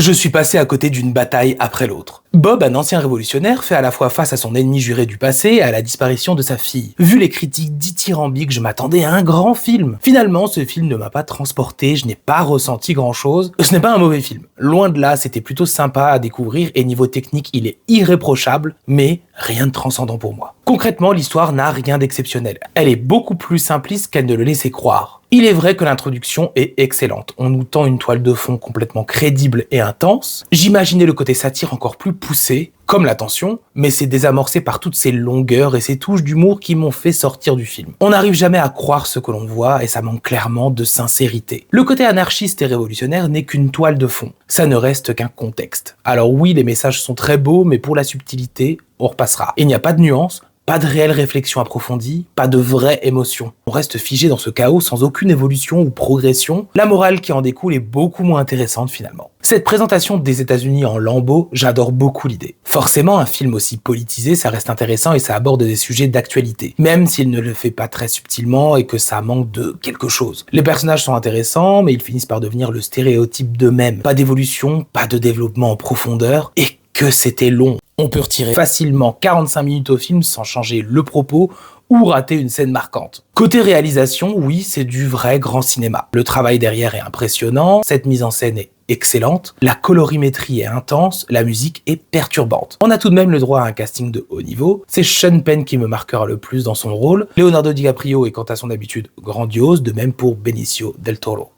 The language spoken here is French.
Je suis passé à côté d'une bataille après l'autre. Bob, un ancien révolutionnaire, fait à la fois face à son ennemi juré du passé et à la disparition de sa fille. Vu les critiques dithyrambiques, je m'attendais à un grand film. Finalement, ce film ne m'a pas transporté, je n'ai pas ressenti grand chose. Ce n'est pas un mauvais film. Loin de là, c'était plutôt sympa à découvrir et niveau technique, il est irréprochable, mais rien de transcendant pour moi. Concrètement, l'histoire n'a rien d'exceptionnel. Elle est beaucoup plus simpliste qu'elle ne le laissait croire. Il est vrai que l'introduction est excellente. On nous tend une toile de fond complètement crédible et intense. J'imaginais le côté satire encore plus poussé, comme la tension, mais c'est désamorcé par toutes ces longueurs et ces touches d'humour qui m'ont fait sortir du film. On n'arrive jamais à croire ce que l'on voit et ça manque clairement de sincérité. Le côté anarchiste et révolutionnaire n'est qu'une toile de fond. Ça ne reste qu'un contexte. Alors oui, les messages sont très beaux, mais pour la subtilité, on repassera. Il n'y a pas de nuance, pas de réelle réflexion approfondie, pas de vraie émotion. On reste figé dans ce chaos sans aucune évolution ou progression. La morale qui en découle est beaucoup moins intéressante finalement. Cette présentation des États-Unis en lambeaux, j'adore beaucoup l'idée. Forcément, un film aussi politisé, ça reste intéressant et ça aborde des sujets d'actualité, même s'il ne le fait pas très subtilement et que ça manque de quelque chose. Les personnages sont intéressants, mais ils finissent par devenir le stéréotype d'eux-mêmes. Pas d'évolution, pas de développement en profondeur, et que c'était long. On peut retirer facilement 45 minutes au film sans changer le propos ou rater une scène marquante. Côté réalisation, oui, c'est du vrai grand cinéma. Le travail derrière est impressionnant, cette mise en scène est excellente, la colorimétrie est intense, la musique est perturbante. On a tout de même le droit à un casting de haut niveau, c'est Sean Penn qui me marquera le plus dans son rôle, Leonardo DiCaprio est quant à son habitude grandiose, de même pour Benicio del Toro.